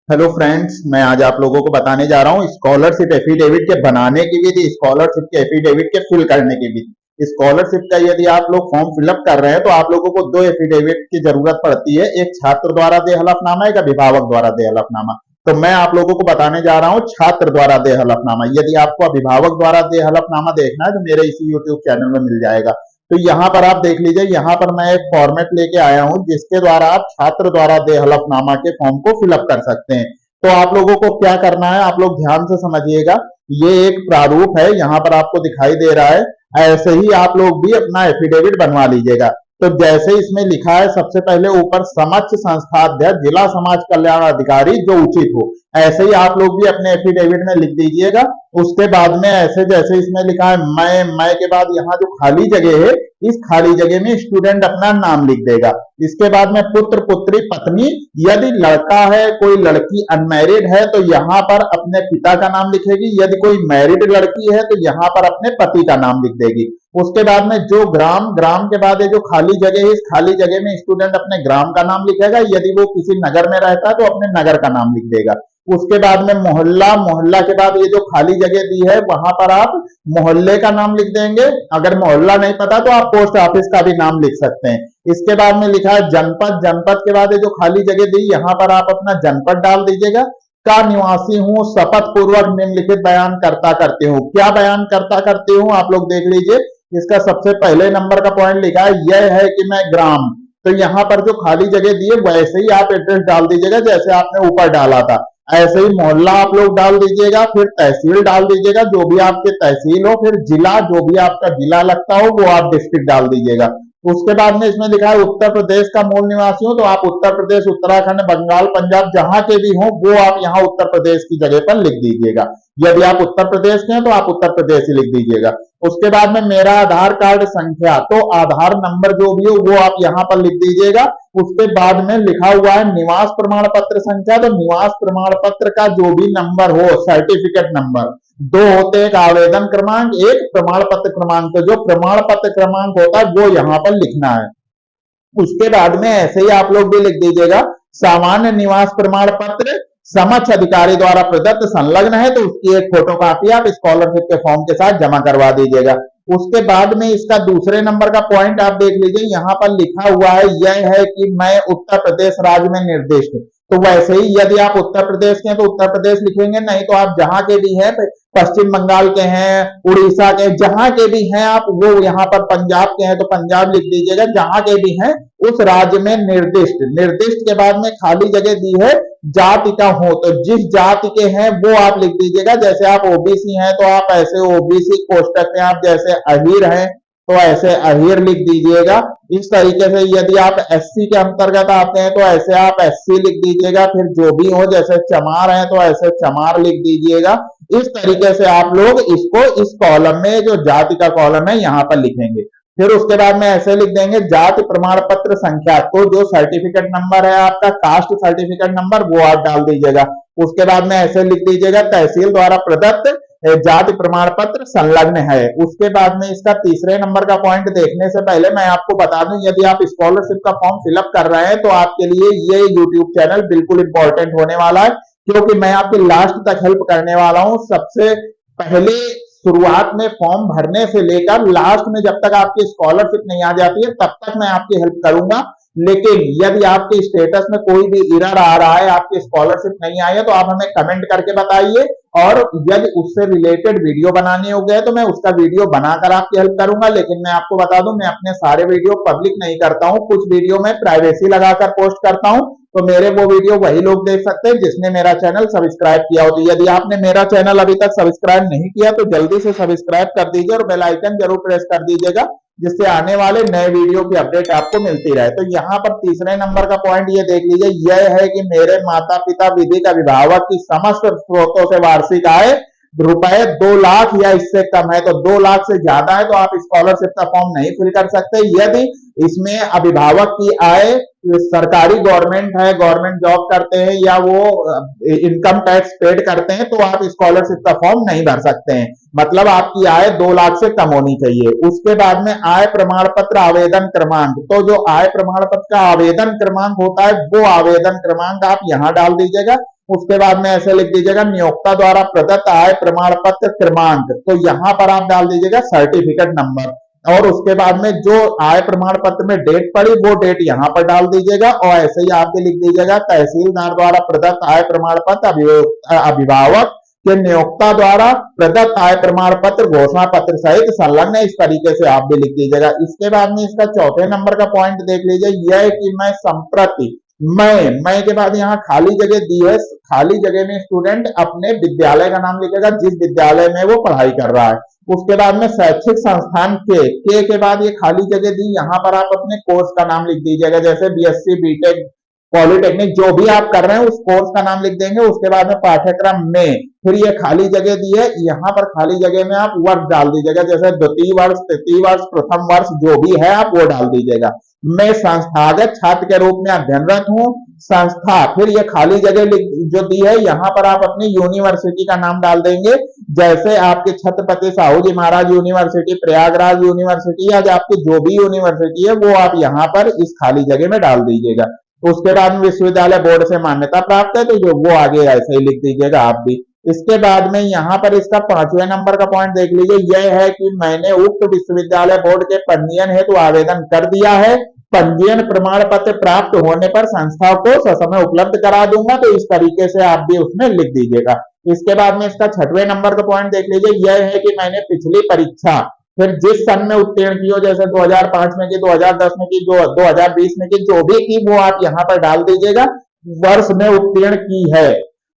Hello friends, मैं आज आप लोगों को बताने जा रहा हूँ स्कॉलरशिप एफिडेविट के बनाने की विधि, स्कॉलरशिप के एफिडेविट के फिल करने की विधि। स्कॉलरशिप का यदि आप लोग फॉर्म फिलअप कर रहे हैं तो आप लोगों को दो एफिडेविट की जरूरत पड़ती है, एक छात्र द्वारा दे हलफनामा, एक अभिभावक द्वारा दे हलफनामा। तो मैं आप लोगों को बताने जा रहा हूँ छात्र द्वारा दे हलफनामा। यदि आपको अभिभावक द्वारा दे हलफनामा देखना है तो मेरे इसी यूट्यूब चैनल में मिल जाएगा। तो यहाँ पर आप देख लीजिए, यहाँ पर मैं एक फॉर्मेट लेके आया हूँ जिसके द्वारा आप छात्र द्वारा दे हलफनामा के फॉर्म को फिलअप कर सकते हैं। तो आप लोगों को क्या करना है, आप लोग ध्यान से समझिएगा। ये एक प्रारूप है, यहाँ पर आपको दिखाई दे रहा है। ऐसे ही आप लोग भी अपना एफिडेविट बनवा लीजिएगा। तो जैसे इसमें लिखा है, सबसे पहले ऊपर समक्ष संस्थाध्यक्ष जिला समाज कल्याण अधिकारी जो उचित हो, ऐसे ही आप लोग भी अपने एफिडेविट में लिख दीजिएगा। उसके बाद में ऐसे जैसे इसमें लिखा है मैं के बाद यहाँ जो खाली जगह है, इस खाली जगह में स्टूडेंट अपना नाम लिख देगा। इसके बाद में पुत्र पुत्री पत्नी, यदि लड़का है कोई लड़की अनमैरिड है तो यहाँ पर अपने पिता का नाम लिखेगी, यदि कोई मैरिड लड़की है तो यहाँ पर अपने पति का नाम लिख देगी। उसके बाद में जो ग्राम के बाद ये जो खाली जगह है, इस खाली जगह में स्टूडेंट अपने ग्राम का नाम लिखेगा। यदि वो किसी नगर में रहता है तो अपने नगर का नाम लिख देगा। उसके बाद में मोहल्ला के बाद ये जो खाली जगह दी है वहां पर आप मोहल्ले का नाम लिख देंगे। अगर मोहल्ला नहीं पता तो आप पोस्ट ऑफिस का भी नाम लिख सकते हैं। इसके बाद में लिखा है जनपद के बाद ये जो खाली जगह दी, यहाँ पर आप अपना जनपद डाल दीजिएगा। का निवासी हूं, शपथ पूर्वक निम्नलिखित बयान करता करते हूँ। क्या बयान करता करते हूँ आप लोग देख लीजिए। इसका सबसे पहले नंबर का पॉइंट लिखा है, यह है कि मैं ग्राम। तो यहाँ पर जो खाली जगह दी है वैसे ही आप एड्रेस डाल दीजिएगा जैसे आपने ऊपर डाला था। ऐसे ही मोहल्ला आप लोग डाल दीजिएगा, फिर तहसील डाल दीजिएगा जो भी आपके तहसील हो, फिर जिला जो भी आपका जिला लगता हो वो आप डिस्ट्रिक्ट डाल दीजिएगा। उसके बाद में इसमें लिखा है उत्तर प्रदेश का मूल निवासी हो, तो आप उत्तर प्रदेश, उत्तराखंड, बंगाल, पंजाब जहां के भी हो वो आप यहाँ उत्तर प्रदेश की जगह पर लिख दीजिएगा। यदि आप उत्तर प्रदेश के हैं तो आप उत्तर प्रदेश ही लिख दीजिएगा। उसके बाद में मेरा आधार कार्ड संख्या, तो आधार नंबर जो भी हो वो आप यहाँ पर लिख दीजिएगा। उसके बाद में लिखा हुआ है निवास प्रमाण पत्र संख्या, तो निवास प्रमाण पत्र का जो भी नंबर हो, सर्टिफिकेट नंबर दो होते हैं, एक आवेदन क्रमांक, एक प्रमाण पत्र क्रमांक। तो जो प्रमाण पत्र क्रमांक होता है वो यहाँ पर लिखना है। उसके बाद में ऐसे ही आप लोग भी लिख दीजिएगा सामान्य निवास प्रमाण पत्र समक्ष अधिकारी द्वारा प्रदत्त संलग्न है, तो उसकी एक फोटो कॉपी आप स्कॉलरशिप के फॉर्म के साथ जमा करवा दीजिएगा। उसके बाद में इसका दूसरे नंबर का पॉइंट आप देख लीजिए, यहाँ पर लिखा हुआ है यह है कि मैं उत्तर प्रदेश राज्य में निर्दिष्ट। तो वैसे ही यदि आप उत्तर प्रदेश के हैं तो उत्तर प्रदेश लिखेंगे, नहीं तो आप जहां के भी हैं, पश्चिम बंगाल के हैं, उड़ीसा के, जहां के भी हैं आप, वो यहाँ पर पंजाब के हैं तो पंजाब लिख दीजिएगा। जहां के भी हैं उस राज्य में निर्दिष्ट। निर्दिष्ट के बाद में खाली जगह दी है जाति का हो, तो जिस जाति के हैं वो आप लिख दीजिएगा। जैसे आप ओबीसी हैं तो आप ऐसे ओबीसी कोष्टक में, आप जैसे अहीर हैं तो ऐसे अहीर लिख दीजिएगा। इस तरीके से यदि आप एससी के अंतर्गत आते हैं तो ऐसे आप एससी लिख दीजिएगा। फिर जो भी हो, जैसे चमार हैं तो ऐसे चमार लिख दीजिएगा। इस तरीके से आप लोग इसको इस कॉलम में, जो जाति का कॉलम है, यहाँ पर लिखेंगे। फिर उसके बाद में ऐसे लिख देंगे जाति प्रमाण पत्र संख्या, तो जो सर्टिफिकेट नंबर है आपका, कास्ट सर्टिफिकेट नंबर, वो आप डाल दीजिएगा। उसके बाद में ऐसे लिख दीजिएगा तहसील द्वारा प्रदत्त जाति प्रमाण पत्र संलग्न है। उसके बाद में इसका तीसरे नंबर का पॉइंट देखने से पहले मैं आपको बता दूं, यदि आप स्कॉलरशिप का फॉर्म फिलअप कर रहे हैं तो आपके लिए ये यूट्यूब चैनल बिल्कुल इंपॉर्टेंट होने वाला है, क्योंकि मैं आपकी लास्ट तक हेल्प करने वाला हूं। सबसे पहले शुरुआत में फॉर्म भरने से लेकर लास्ट में जब तक आपकी स्कॉलरशिप नहीं आ जाती है तब तक मैं आपकी हेल्प करूंगा। लेकिन यदि आपके स्टेटस में कोई भी एरर आ रहा है, आपकी स्कॉलरशिप नहीं आई है, तो आप हमें कमेंट करके बताइए, और यदि उससे रिलेटेड वीडियो बनानी हो गया तो मैं उसका वीडियो बनाकर आपकी हेल्प करूंगा। लेकिन मैं आपको बता दूं, मैं अपने सारे वीडियो पब्लिक नहीं करता हूं, कुछ वीडियो में प्राइवेसी लगाकर पोस्ट करता हूं, तो मेरे वो वीडियो वही लोग देख सकते हैं जिसने मेरा चैनल सब्सक्राइब किया हो। तो यदि आपने मेरा चैनल अभी तक सब्सक्राइब नहीं किया तो जल्दी से सब्सक्राइब कर दीजिए और बेल आइकन जरूर प्रेस कर दीजिएगा, जिससे आने वाले नए वीडियो की अपडेट आपको मिलती रहे। तो यहाँ पर तीसरे नंबर का पॉइंट ये देख लीजिए, यह है कि मेरे माता पिता विधिक अभिभावक की समस्त स्रोतों से वार्षिक आय रुपए 2 लाख या इससे कम है। तो 2 लाख से ज्यादा है तो आप स्कॉलरशिप का फॉर्म नहीं फिल कर सकते। यदि इसमें अभिभावक की आय सरकारी गवर्नमेंट है, गवर्नमेंट जॉब करते हैं, या वो इनकम टैक्स पेड करते हैं, तो आप स्कॉलरशिप का फॉर्म नहीं भर सकते हैं। मतलब आपकी आय 2 लाख से कम होनी चाहिए। उसके बाद में आय प्रमाण पत्र आवेदन क्रमांक, तो जो आय प्रमाण पत्र का आवेदन क्रमांक होता है वो आवेदन क्रमांक आप यहां डाल दीजिएगा। उसके बाद में ऐसे लिख दीजिएगा नियोक्ता द्वारा प्रदत्त आय प्रमाण पत्र क्रमांक, तो यहाँ पर आप डाल दीजिएगा सर्टिफिकेट नंबर, और उसके बाद में जो आय प्रमाण पत्र में डेट पड़ी वो डेट यहाँ पर डाल दीजिएगा, और ऐसे ही आप भी लिख दीजिएगा तहसीलदार द्वारा प्रदत्त आय प्रमाण पत्र अभिभावक के नियोक्ता द्वारा प्रदत्त आय प्रमाण पत्र घोषणा पत्र सहित संलग्न, इस तरीके से आप भी लिख दीजिएगा। इसके बाद में इसका चौथे नंबर का पॉइंट देख लीजिए, यह कि मैं संप्रति, मैं के बाद यहाँ खाली जगह दी है, खाली जगह में स्टूडेंट अपने विद्यालय का नाम लिखेगा जिस विद्यालय में वो पढ़ाई कर रहा है। उसके बाद में शैक्षिक संस्थान के बाद ये खाली जगह दी, यहाँ पर आप अपने कोर्स का नाम लिख दीजिएगा, जैसे बीएससी बीटेक पॉलिटेक्निक जो भी आप कर रहे हैं उस कोर्स का नाम लिख देंगे। उसके बाद में पाठ्यक्रम में, फिर ये खाली जगह दी है, यहाँ पर खाली जगह में आप वर्ष डाल दीजिएगा, जैसे द्वितीय वर्ष, तृतीय वर्ष, प्रथम वर्ष जो भी है आप वो डाल दीजिएगा। मैं संस्थागत छात्र के रूप में अध्ययनरत हूँ, संस्था, फिर ये खाली जगह जो दी है यहाँ पर आप अपनी यूनिवर्सिटी का नाम डाल देंगे, जैसे आपके छत्रपति साहू जी महाराज यूनिवर्सिटी, प्रयागराज यूनिवर्सिटी, या आपकी जो भी यूनिवर्सिटी है वो आप यहाँ पर इस खाली जगह में डाल दीजिएगा। उसके बाद विश्वविद्यालय बोर्ड से मान्यता प्राप्त है, तो जो वो आगे ऐसे ही लिख दीजिएगा आप भी। इसके बाद में यहाँ पर इसका 5वें नंबर का पॉइंट देख लीजिए, यह है कि मैंने उक्त विश्वविद्यालय बोर्ड के पंजीयन हेतु आवेदन कर दिया है, पंजीयन प्रमाण पत्र प्राप्त होने पर संस्था को ससमय उपलब्ध करा दूंगा, तो इस तरीके से आप भी उसमें लिख दीजिएगा। इसके बाद में इसका 6वें नंबर का पॉइंट देख लीजिए, यह है कि मैंने पिछली परीक्षा फिर जिस सन में उत्तीर्ण की हो, जैसे 2005 में की, 2010 में की, 2020 में की, जो भी की वो आप यहाँ पर डाल दीजिएगा, वर्ष में उत्तीर्ण की है।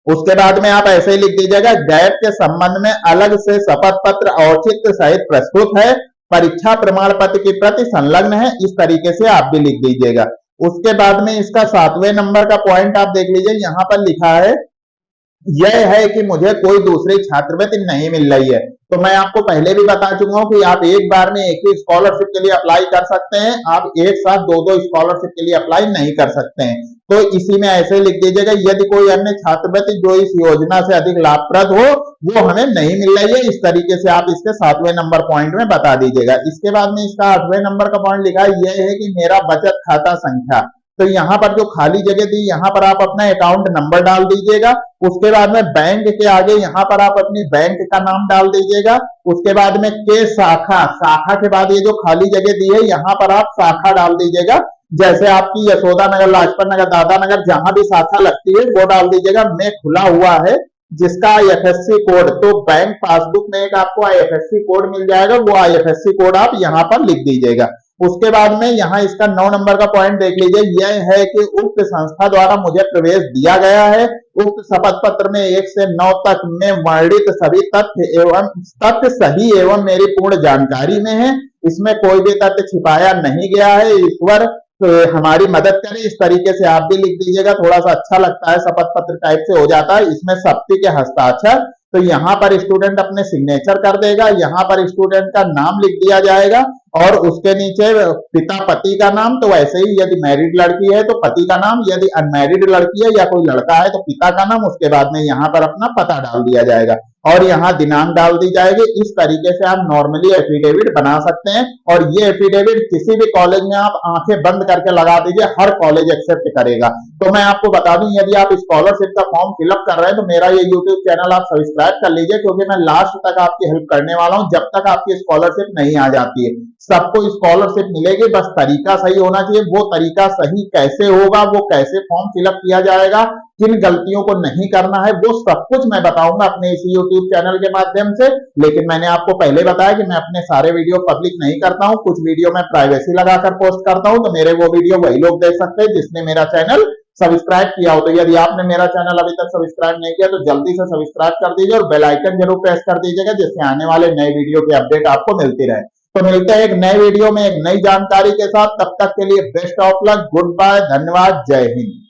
उसके बाद में आप ऐसे ही लिख दीजिएगा, गैप के संबंध में अलग से शपथ पत्र औचित्य सहित प्रस्तुत है, परीक्षा प्रमाण पत्र की प्रति संलग्न है, इस तरीके से आप भी लिख दीजिएगा। उसके बाद में इसका 7वें नंबर का पॉइंट आप देख लीजिए, यहाँ पर लिखा है यह है कि मुझे कोई दूसरी छात्रवृत्ति नहीं मिल रही है। तो मैं आपको पहले भी बता चुका हूं कि आप एक बार में एक ही स्कॉलरशिप के लिए अप्लाई कर सकते हैं, आप एक साथ दो स्कॉलरशिप के लिए अप्लाई नहीं कर सकते हैं। तो इसी में ऐसे लिख दीजिएगा, यदि कोई अन्य छात्रवृत्ति जो इस योजना से अधिक लाभप्रद हो वो हमें नहीं मिल रही है, इस तरीके से आप इसके 7वें नंबर पॉइंट में बता दीजिएगा। इसके बाद में इसका 8वें नंबर का पॉइंट लिखा है, यह है कि मेरा बचत खाता संख्या, तो यहाँ पर जो खाली जगह दी यहाँ पर आप अपना अकाउंट नंबर डाल दीजिएगा। उसके बाद में बैंक के आगे यहाँ पर आप अपनी बैंक का नाम डाल दीजिएगा। उसके बाद में के शाखा, शाखा के बाद ये जो खाली जगह दी है यहाँ पर आप शाखा डाल दीजिएगा, जैसे आपकी यशोदा नगर, लाजपत नगर, दादा नगर जहां भी शाखा लगती है वो डाल दीजिएगा। में खुला हुआ है जिसका आईएफएससी कोड, तो बैंक पासबुक में एक आपको आईएफएससी कोड मिल जाएगा, वो आईएफएससी कोड आप यहाँ पर लिख दीजिएगा। उसके बाद में यहाँ इसका 9 नंबर का पॉइंट देख लीजिए, यह है कि उक्त संस्था द्वारा मुझे प्रवेश दिया गया है, उक्त शपथ पत्र में 1 से 9 तक में वर्णित सभी तथ्य सही एवं मेरी पूर्ण जानकारी में है, इसमें कोई भी तथ्य छिपाया नहीं गया है, ईश्वर तो हमारी मदद करे, इस तरीके से आप भी लिख दीजिएगा। थोड़ा सा अच्छा लगता है, शपथ पत्र टाइप से हो जाता है, इसमें सप्ती के हस्ताक्षर, तो यहाँ पर स्टूडेंट अपने सिग्नेचर कर देगा, यहाँ पर स्टूडेंट का नाम लिख दिया जाएगा और उसके नीचे पिता पति का नाम, तो वैसे ही यदि मैरिड लड़की है तो पति का नाम, यदि अनमैरिड लड़की है या कोई लड़का है तो पिता का नाम, उसके बाद में यहाँ पर अपना पता डाल दिया जाएगा और यहाँ दिनांक डाल दी जाएगी। इस तरीके से आप नॉर्मली एफिडेविट बना सकते हैं और ये एफिडेविट किसी भी कॉलेज में आप आंखें बंद करके लगा दीजिए, हर कॉलेज एक्सेप्ट करेगा। तो मैं आपको बता दूं, यदि आप स्कॉलरशिप का फॉर्म फिलअप कर रहे हैं तो मेरा ये यूट्यूब चैनल आप सब्सक्राइब कर लीजिए, क्योंकि मैं लास्ट तक आपकी हेल्प करने वाला हूं जब तक आपकी स्कॉलरशिप नहीं आ जाती है। सबको स्कॉलरशिप मिलेगी, बस तरीका सही होना चाहिए। वो तरीका सही कैसे होगा, वो कैसे फॉर्म फिलअप किया जाएगा, किन गलतियों को नहीं करना है, वो सब कुछ मैं बताऊंगा अपने इसी यूट्यूब चैनल के माध्यम से। लेकिन मैंने आपको पहले बताया कि मैं अपने सारे वीडियो पब्लिक नहीं करता हूं, कुछ वीडियो मैं प्राइवेसी लगाकर पोस्ट करता हूं, तो मेरे वो वीडियो वही लोग देख सकते हैं जिसने मेरा चैनल सब्सक्राइब किया हो। तो यदि आपने मेरा चैनल अभी तक सब्सक्राइब नहीं किया तो जल्दी से सब्सक्राइब कर दीजिए और बेल आइकन जरूर प्रेस कर दीजिएगा, जिससे आने वाले नए वीडियो की अपडेट आपको मिलती रहे। तो मिलते हैं एक नए वीडियो में एक नई जानकारी के साथ, तब तक के लिए best of luck, goodbye, धन्यवाद, जय हिंद।